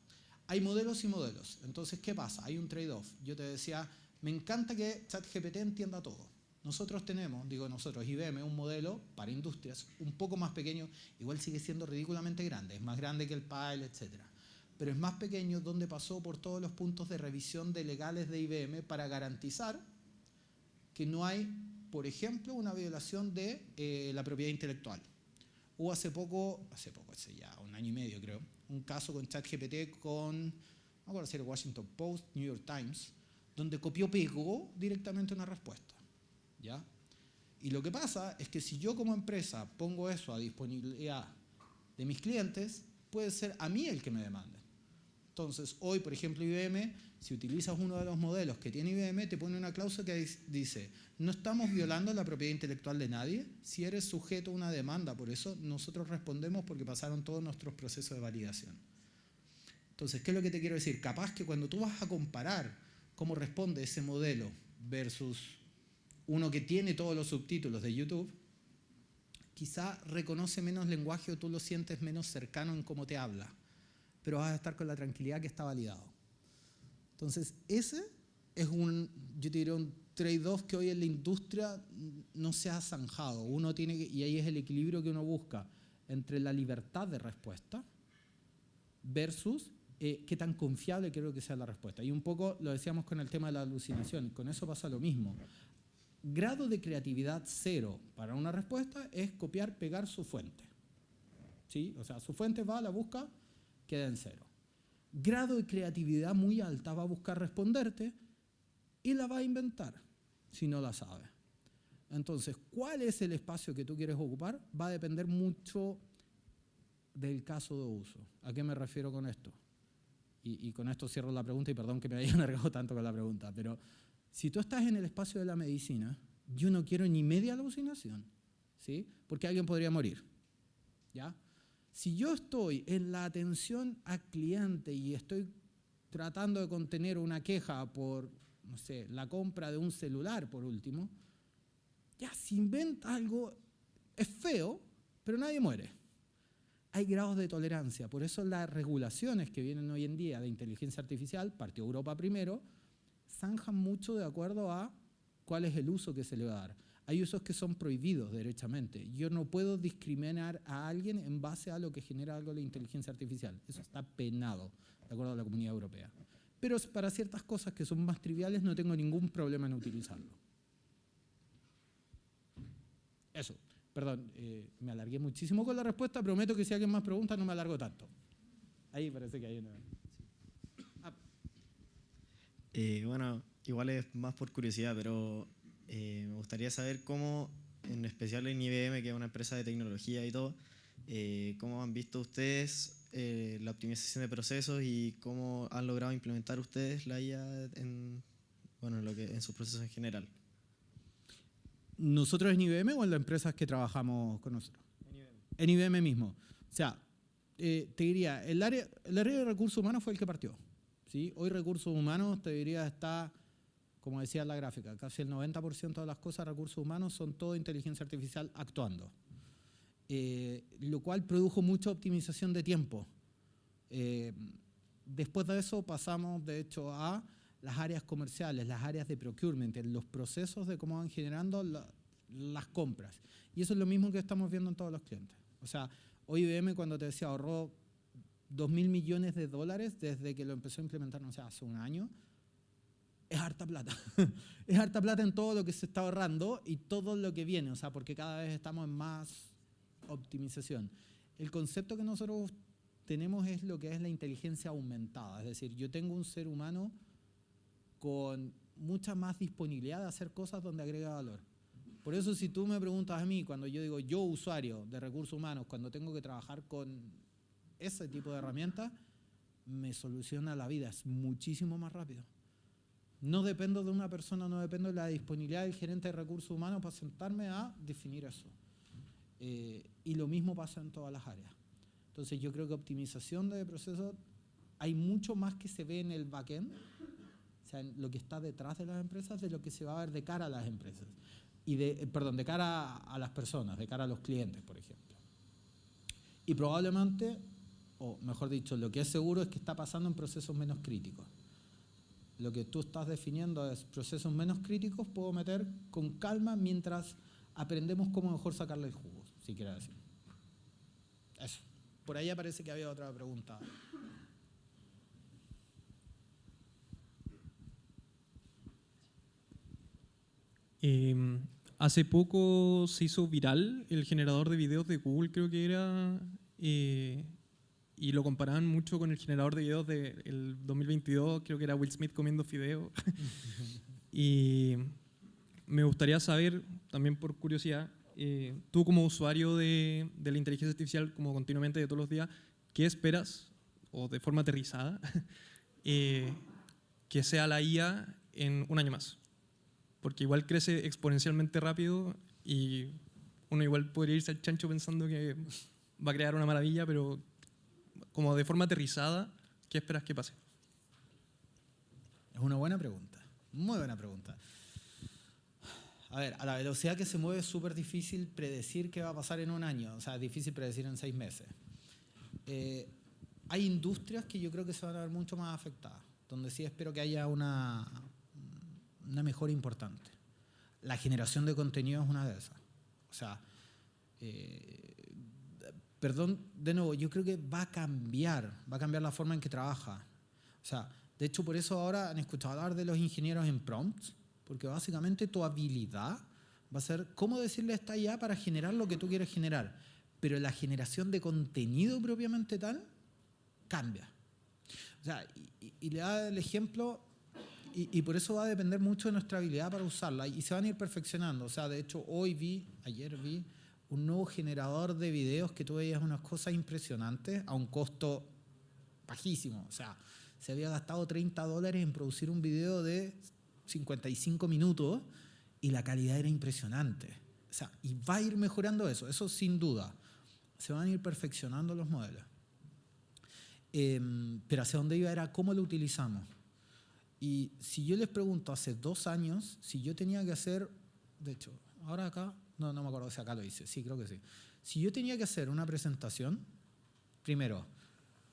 Hay modelos y modelos. Entonces, ¿qué pasa? Hay un trade-off. Yo te decía, me encanta que ChatGPT entienda todo. Nosotros tenemos, digo nosotros, IBM, un modelo para industrias un poco más pequeño, igual sigue siendo ridículamente grande, es más grande que el PAL, etc. Pero es más pequeño, donde pasó por todos los puntos de revisión de legales de IBM para garantizar que no hay, por ejemplo, una violación de la propiedad intelectual. Hubo hace poco, hace ya un año y medio creo, un caso con ChatGPT con, no me acuerdo si era Washington Post, New York Times, donde copió-pegó directamente una respuesta. ¿Ya? Y lo que pasa es que si yo como empresa pongo eso a disponibilidad de mis clientes, puede ser a mí el que me demande. Entonces, hoy, por ejemplo, IBM, si utilizas uno de los modelos que tiene IBM, te pone una cláusula que dice, no estamos violando la propiedad intelectual de nadie. Si eres sujeto a una demanda por eso, nosotros respondemos porque pasaron todos nuestros procesos de validación. Entonces, ¿qué es lo que te quiero decir? Capaz que cuando tú vas a comparar cómo responde ese modelo versus uno que tiene todos los subtítulos de YouTube, quizá reconoce menos lenguaje o tú lo sientes menos cercano en cómo te habla, pero vas a estar con la tranquilidad que está validado. Entonces, ese es yo te diría, un trade-off que hoy en la industria no se ha zanjado. Uno tiene y ahí es el equilibrio que uno busca entre la libertad de respuesta versus qué tan confiable creo que sea la respuesta. Y un poco lo decíamos con el tema de la alucinación, con eso pasa lo mismo. Grado de creatividad 0 para una respuesta es copiar, pegar su fuente. ¿Sí? O sea, su fuente va, la busca, queda en 0. Grado de creatividad muy alta va a buscar responderte y la va a inventar si no la sabe. Entonces, ¿cuál es el espacio que tú quieres ocupar? Va a depender mucho del caso de uso. ¿A qué me refiero con esto? Y con esto cierro la pregunta y perdón que me haya alargado tanto con la pregunta, pero si tú estás en el espacio de la medicina, yo no quiero ni media alucinación, ¿sí? Porque alguien podría morir, ¿ya? Si yo estoy en la atención al cliente y estoy tratando de contener una queja por, no sé, la compra de un celular, por último, ya si inventa algo, es feo, pero nadie muere. Hay grados de tolerancia, por eso las regulaciones que vienen hoy en día de inteligencia artificial, partió Europa primero, zanjan mucho de acuerdo a cuál es el uso que se le va a dar. Hay usos que son prohibidos derechamente. Yo no puedo discriminar a alguien en base a lo que genera algo la inteligencia artificial. Eso está penado, de acuerdo a la Comunidad Europea. Pero para ciertas cosas que son más triviales no tengo ningún problema en utilizarlo. Eso. Perdón, me alargué muchísimo con la respuesta. Prometo que si alguien más pregunta no me alargo tanto. Ahí parece que hay una... Bueno, igual es más por curiosidad, pero me gustaría saber cómo, en especial en IBM, que es una empresa de tecnología y todo, cómo han visto ustedes la optimización de procesos y cómo han logrado implementar ustedes la IA en sus procesos en general. ¿Nosotros en IBM o en las empresas que trabajamos con nosotros? En IBM. En IBM mismo. O sea, te diría, el área de recursos humanos fue el que partió. ¿Sí? Hoy recursos humanos, te diría, está, como decía en la gráfica, casi el 90% de las cosas de recursos humanos son todo inteligencia artificial actuando. Lo cual produjo mucha optimización de tiempo. Después de eso pasamos, de hecho, a las áreas comerciales, las áreas de procurement, los procesos de cómo van generando las compras. Y eso es lo mismo que estamos viendo en todos los clientes. O sea, hoy IBM, cuando te decía, ahorró $2.000 millones desde que lo empezó a implementar, no sé, hace un año, es harta plata. Es harta plata en todo lo que se está ahorrando y todo lo que viene, o sea, porque cada vez estamos en más optimización. El concepto que nosotros tenemos es lo que es la inteligencia aumentada, es decir, yo tengo un ser humano con mucha más disponibilidad de hacer cosas donde agrega valor. Por eso si tú me preguntas a mí, cuando yo digo yo usuario de recursos humanos, cuando tengo que trabajar con ese tipo de herramientas, me soluciona la vida, es muchísimo más rápido. No dependo de una persona, no dependo de la disponibilidad del gerente de recursos humanos para sentarme a definir eso. Y lo mismo pasa en todas las áreas. Entonces yo creo que optimización de procesos, hay mucho más que se ve en el backend, o sea, en lo que está detrás de las empresas, de lo que se va a ver de cara a las empresas. Y de cara a las personas, de cara a los clientes, por ejemplo. Y probablemente, o mejor dicho, lo que es seguro es que está pasando en procesos menos críticos. lo que tú estás definiendo es procesos menos críticos, puedo meter con calma mientras aprendemos cómo mejor sacarle el jugo, si quieres decir. Eso. Por ahí parece que había otra pregunta. Hace poco se hizo viral el generador de videos de Google, creo que era, y lo comparaban mucho con el generador de videos del 2022, creo que era Will Smith comiendo fideo. Y me gustaría saber, también por curiosidad, tú como usuario de la inteligencia artificial, como continuamente de todos los días, ¿qué esperas, o de forma aterrizada, que sea la IA en un año más? Porque igual crece exponencialmente rápido y uno igual podría irse al chancho pensando que va a crear una maravilla, pero como de forma aterrizada, ¿qué esperas que pase? Es una buena pregunta, muy buena pregunta. A ver, a la velocidad que se mueve es súper difícil predecir qué va a pasar en un año, o sea, es difícil predecir en 6 meses. Hay industrias que yo creo que se van a ver mucho más afectadas, donde sí espero que haya una mejora importante. La generación de contenido es una de esas. O sea, perdón, de nuevo, yo creo que va a cambiar la forma en que trabaja. O sea, de hecho, por eso ahora han escuchado hablar de los ingenieros en prompts, porque básicamente tu habilidad va a ser cómo decirle a esta IA para generar lo que tú quieres generar. Pero la generación de contenido propiamente tal cambia. O sea, y le da el ejemplo, y por eso va a depender mucho de nuestra habilidad para usarla, y se van a ir perfeccionando. O sea, de hecho, ayer vi un nuevo generador de videos que tú veías unas cosas impresionantes a un costo bajísimo. O sea, se había gastado $30 en producir un video de 55 minutos y la calidad era impresionante. O sea, y va a ir mejorando eso sin duda. Se van a ir perfeccionando los modelos. Pero hacia dónde iba era cómo lo utilizamos. Y si yo les pregunto hace 2 años, si yo tenía que hacer, de hecho, ahora acá, no me acuerdo si acá lo hice, sí, creo que sí. Si yo tenía que hacer una presentación, primero,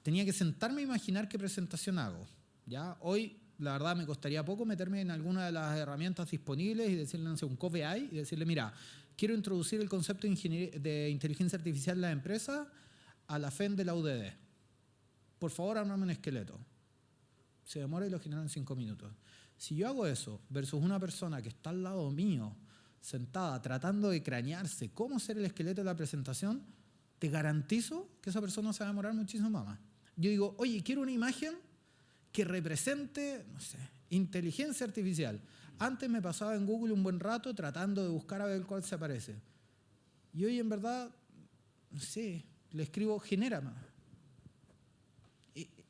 tenía que sentarme a imaginar qué presentación hago. ¿Ya? Hoy, la verdad, me costaría poco meterme en alguna de las herramientas disponibles y decirle, no sé, un CoveAI, y decirle, mira, quiero introducir el concepto de inteligencia artificial en la empresa a la FEN de la UDD. Por favor, ármame un esqueleto. Se demora y lo genera en 5 minutos. Si yo hago eso versus una persona que está al lado mío, sentada, tratando de cranearse cómo hacer el esqueleto de la presentación, te garantizo que esa persona se va a demorar muchísimo más. Yo digo, oye, quiero una imagen que represente, no sé, inteligencia artificial. Antes me pasaba en Google un buen rato tratando de buscar a ver cuál se aparece. Y hoy, en verdad, no sé, le escribo, genérame.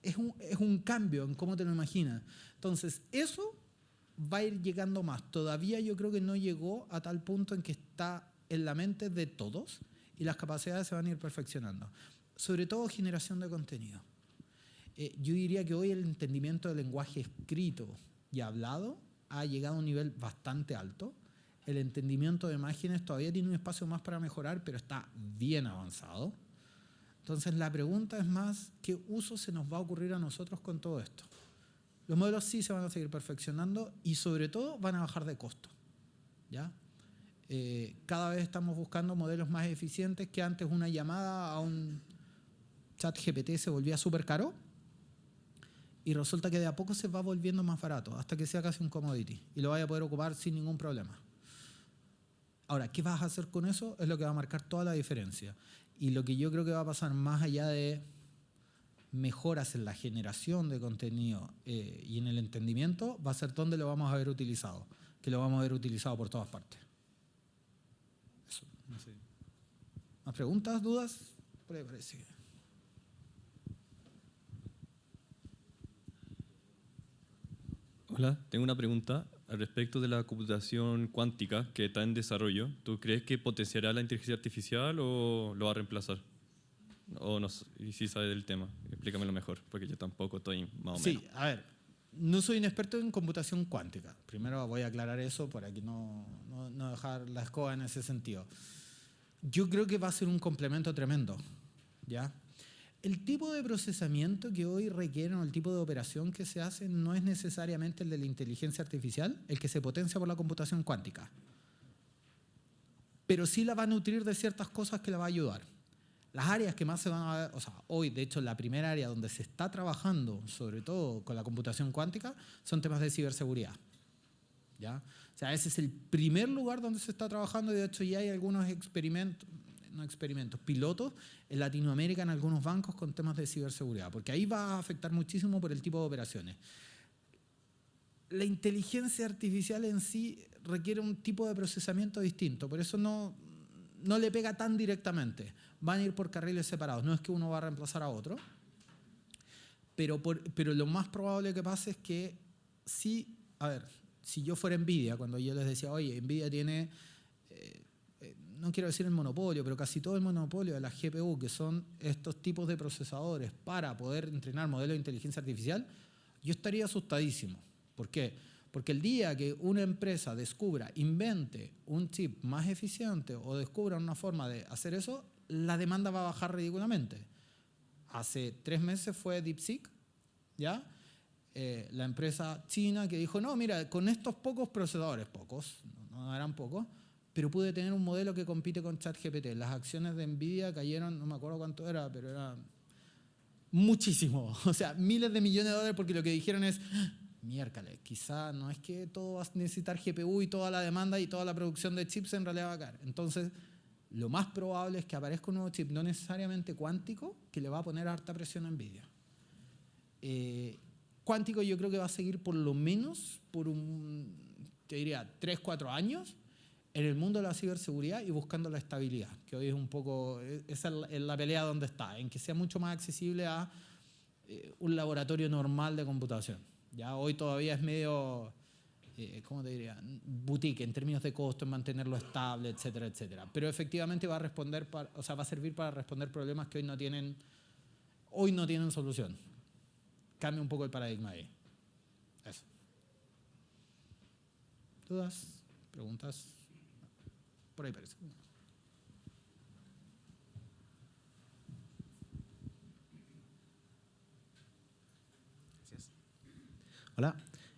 Es un cambio en cómo te lo imaginas. Entonces, eso va a ir llegando más. Todavía yo creo que no llegó a tal punto en que está en la mente de todos y las capacidades se van a ir perfeccionando. Sobre todo generación de contenido. Yo diría que hoy el entendimiento del lenguaje escrito y hablado ha llegado a un nivel bastante alto. El entendimiento de imágenes todavía tiene un espacio más para mejorar, pero está bien avanzado. Entonces la pregunta es más, ¿qué uso se nos va a ocurrir a nosotros con todo esto? Los modelos sí se van a seguir perfeccionando y sobre todo van a bajar de costo. ¿Ya? Cada vez estamos buscando modelos más eficientes, que antes una llamada a un chat GPT se volvía súper caro y resulta que de a poco se va volviendo más barato hasta que sea casi un commodity y lo vaya a poder ocupar sin ningún problema. Ahora, ¿qué vas a hacer con eso? Es lo que va a marcar toda la diferencia. Y lo que yo creo que va a pasar más allá de mejoras en la generación de contenido y en el entendimiento, va a ser dónde lo vamos a ver utilizado, que lo vamos a ver utilizado por todas partes. Eso, no sé. ¿Más preguntas, dudas? Por ahí parece. Hola, tengo una pregunta al respecto de la computación cuántica que está en desarrollo. ¿Tú crees que potenciará la inteligencia artificial o lo va a reemplazar? O no sé, y si sabes del tema, explícamelo mejor, porque yo tampoco estoy más o menos. Sí, a ver, no soy un experto en computación cuántica. Primero voy a aclarar eso para que no dejar la escoba en ese sentido. Yo creo que va a ser un complemento tremendo, ¿ya? el tipo de procesamiento que hoy requieren o el tipo de operación que se hace no es necesariamente el de la inteligencia artificial, el que se potencia por la computación cuántica. Pero sí la va a nutrir de ciertas cosas que la va a ayudar. Las áreas que más se van a ver, o sea, hoy de hecho la primera área donde se está trabajando, sobre todo con la computación cuántica, son temas de ciberseguridad. ¿Ya? O sea, ese es el primer lugar donde se está trabajando y de hecho ya hay algunos pilotos en Latinoamérica en algunos bancos con temas de ciberseguridad, porque ahí va a afectar muchísimo por el tipo de operaciones. La inteligencia artificial en sí requiere un tipo de procesamiento distinto, por eso no le pega tan directamente. Van a ir por carriles separados, no es que uno va a reemplazar a otro, pero lo más probable que pase es que sí, a ver, si yo fuera Nvidia, cuando yo les decía, oye, Nvidia tiene, no quiero decir el monopolio, pero casi todo el monopolio de la GPU, que son estos tipos de procesadores para poder entrenar modelos de inteligencia artificial, yo estaría asustadísimo. ¿Por qué? Porque el día que una empresa descubra, invente un chip más eficiente o descubra una forma de hacer eso, la demanda va a bajar ridículamente. Hace 3 meses fue DeepSeek, ¿ya? La empresa china que dijo, no, mira, con estos pocos procesadores, pocos, no eran pocos, pero pude tener un modelo que compite con ChatGPT. Las acciones de Nvidia cayeron, no me acuerdo cuánto era, pero era muchísimo. O sea, miles de millones de dólares porque lo que dijeron es, miércoles, quizá no es que todo va a necesitar GPU y toda la demanda y toda la producción de chips en realidad va a caer. Entonces, lo más probable es que aparezca un nuevo chip, no necesariamente cuántico, que le va a poner harta presión a Nvidia. Cuántico yo creo que va a seguir por lo menos por te diría, 3-4 años en el mundo de la ciberseguridad y buscando la estabilidad, que hoy es un poco, esa es la pelea donde está, en que sea mucho más accesible a un laboratorio normal de computación. Ya hoy todavía es medio, ¿cómo te diría? Boutique en términos de costo, en mantenerlo estable, etcétera, etcétera. Pero efectivamente va a responder, va a servir para responder problemas que hoy no tienen solución. Cambia un poco el paradigma ahí. Eso. ¿Dudas? ¿Preguntas? Por ahí parece. Gracias. Hola.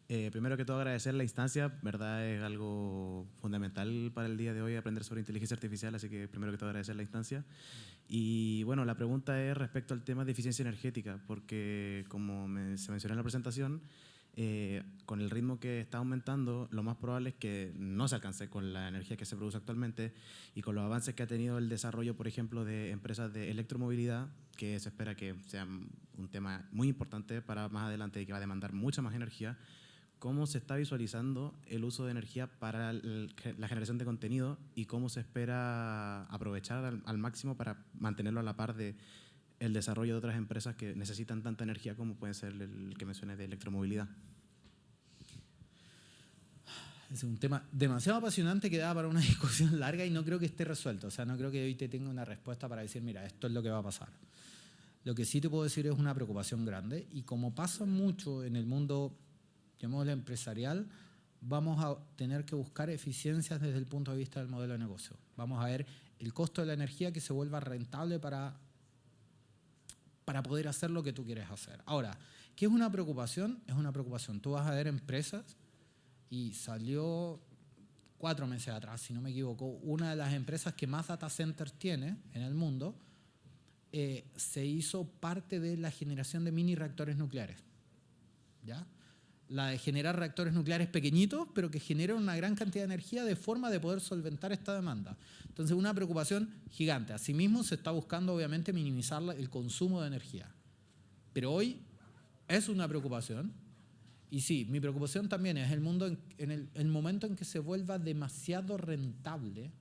Primero que todo agradecer la instancia, verdad es algo fundamental para el día de hoy aprender sobre inteligencia artificial, así que primero que todo agradecer la instancia. Y bueno, la pregunta es respecto al tema de eficiencia energética, porque como se mencionó en la presentación, con el ritmo que está aumentando, lo más probable es que no se alcance con la energía que se produce actualmente y con los avances que ha tenido el desarrollo, por ejemplo, de empresas de electromovilidad, que se espera que sea un tema muy importante para más adelante y que va a demandar mucha más energía. ¿Cómo se está visualizando el uso de energía para la generación de contenido y cómo se espera aprovechar al máximo para mantenerlo a la par de el desarrollo de otras empresas que necesitan tanta energía como puede ser el que mencioné de electromovilidad? Es un tema demasiado apasionante que da para una discusión larga y no creo que esté resuelto. O sea, no creo que hoy te tenga una respuesta para decir, mira, esto es lo que va a pasar. Lo que sí te puedo decir es una preocupación grande y como pasa mucho en el mundo, llamémoslo empresarial, vamos a tener que buscar eficiencias desde el punto de vista del modelo de negocio. Vamos a ver el costo de la energía que se vuelva rentable para poder hacer lo que tú quieres hacer. Ahora, ¿qué es una preocupación? Es una preocupación. Tú vas a ver empresas y salió 4 meses atrás, si no me equivoco, una de las empresas que más data centers tiene en el mundo se hizo parte de la generación de mini reactores nucleares. ¿Ya? La de generar reactores nucleares pequeñitos, pero que generan una gran cantidad de energía de forma de poder solventar esta demanda. Entonces, una preocupación gigante. Asimismo, se está buscando, obviamente, minimizar el consumo de energía. Pero hoy es una preocupación. Y sí, mi preocupación también es el mundo en el momento en que se vuelva demasiado rentable,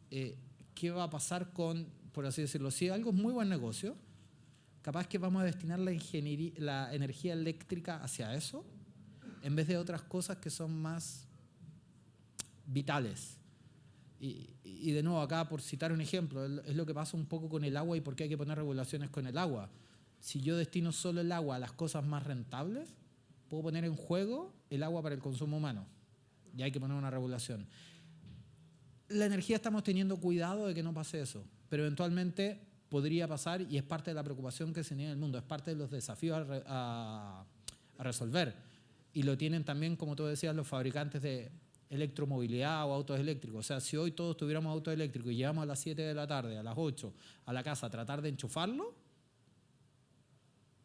¿qué va a pasar con, por así decirlo, si algo es muy buen negocio, capaz que vamos a destinar la energía eléctrica hacia eso, en vez de otras cosas que son más vitales. Y de nuevo, acá por citar un ejemplo, es lo que pasa un poco con el agua y por qué hay que poner regulaciones con el agua. Si yo destino solo el agua a las cosas más rentables, puedo poner en juego el agua para el consumo humano. Y hay que poner una regulación. La energía estamos teniendo cuidado de que no pase eso, pero eventualmente podría pasar y es parte de la preocupación que se tiene en el mundo, es parte de los desafíos a resolver. Y lo tienen también, como tú decías, los fabricantes de electromovilidad o autos eléctricos. O sea, si hoy todos tuviéramos autos eléctricos y llegamos a las 7 de la tarde, a las 8, a la casa a tratar de enchufarlo,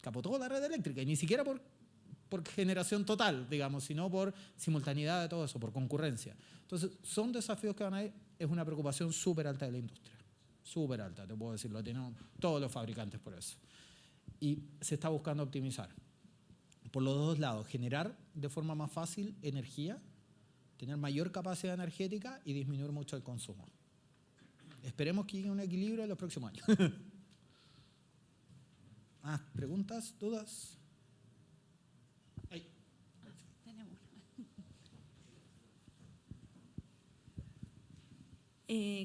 capotó la red eléctrica. Y ni siquiera por generación total, digamos, sino por simultaneidad de todo eso, por concurrencia. Entonces, son desafíos que van a ir, es una preocupación súper alta de la industria. Súper alta, te puedo decir, lo tienen todos los fabricantes por eso. Y se está buscando optimizar. Por los dos lados, generar de forma más fácil energía, tener mayor capacidad energética y disminuir mucho el consumo. Esperemos que llegue un equilibrio en los próximos años. ¿Preguntas? ¿Dudas? Ahí. Tenemos.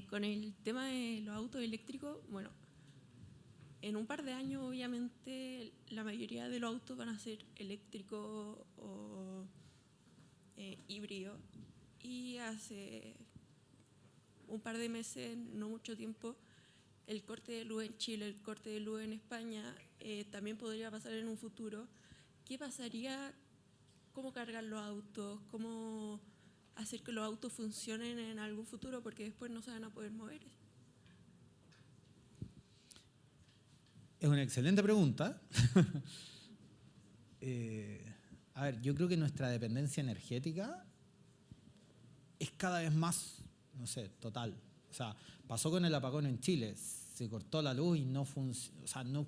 Con el tema de los autos eléctricos, bueno, en un par de años obviamente la mayoría de los autos van a ser eléctricos o híbridos. Y hace un par de meses, no mucho tiempo, el corte de luz en Chile, el corte de luz en España, también podría pasar en un futuro. ¿Qué pasaría? ¿Cómo cargar los autos? ¿Cómo hacer que los autos funcionen en algún futuro? Porque después no se van a poder mover. Es una excelente pregunta. A ver, yo creo que nuestra dependencia energética es cada vez más, no sé, total. O sea, pasó con el apagón en Chile, se cortó la luz y no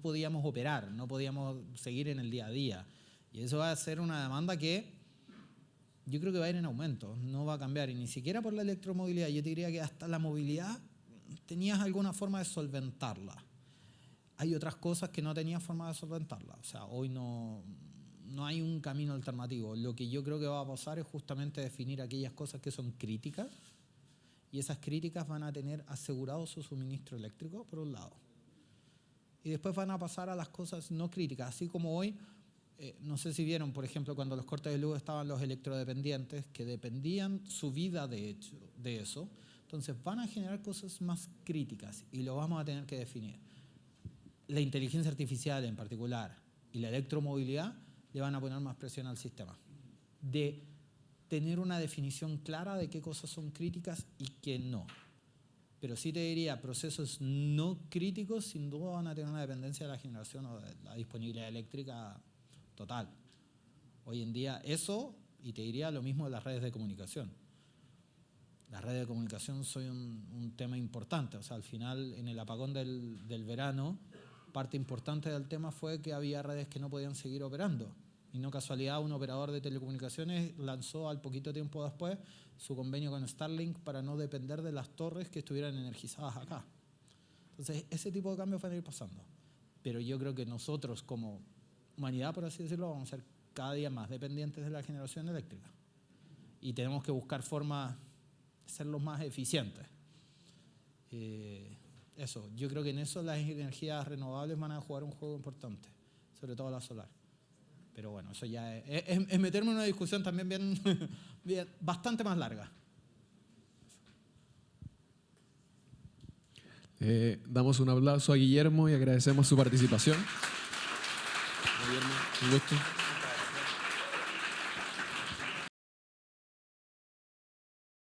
podíamos operar, no podíamos seguir en el día a día. Y eso va a ser una demanda que yo creo que va a ir en aumento, no va a cambiar. Y ni siquiera por la electromovilidad, yo te diría que hasta la movilidad tenías alguna forma de solventarla. Hay otras cosas que no tenías forma de solventarla. O sea, hoy no hay un camino alternativo. Lo que yo creo que va a pasar es justamente definir aquellas cosas que son críticas y esas críticas van a tener asegurado su suministro eléctrico, por un lado. Y después van a pasar a las cosas no críticas, así como hoy, no sé si vieron, por ejemplo, cuando los cortes de luz estaban los electrodependientes, que dependían su vida de eso, entonces van a generar cosas más críticas y lo vamos a tener que definir. La inteligencia artificial en particular y la electromovilidad le van a poner más presión al sistema. De tener una definición clara de qué cosas son críticas y qué no. Pero sí te diría, procesos no críticos sin duda van a tener una dependencia de la generación o de la disponibilidad eléctrica total. Hoy en día eso, y te diría lo mismo de las redes de comunicación. Las redes de comunicación son un tema importante. O sea, al final, en el apagón del verano, parte importante del tema fue que había redes que no podían seguir operando. Y no casualidad, un operador de telecomunicaciones lanzó al poquito tiempo después su convenio con Starlink para no depender de las torres que estuvieran energizadas acá. Entonces, ese tipo de cambios van a ir pasando. Pero yo creo que nosotros, como humanidad, por así decirlo, vamos a ser cada día más dependientes de la generación eléctrica. Y tenemos que buscar formas de ser los más eficientes. Eso, yo creo que en eso las energías renovables van a jugar un juego importante, sobre todo la solar. Pero bueno, eso ya es meterme en una discusión también bastante más larga. Damos un aplauso a Guillermo y agradecemos su participación. Guillermo, un gusto.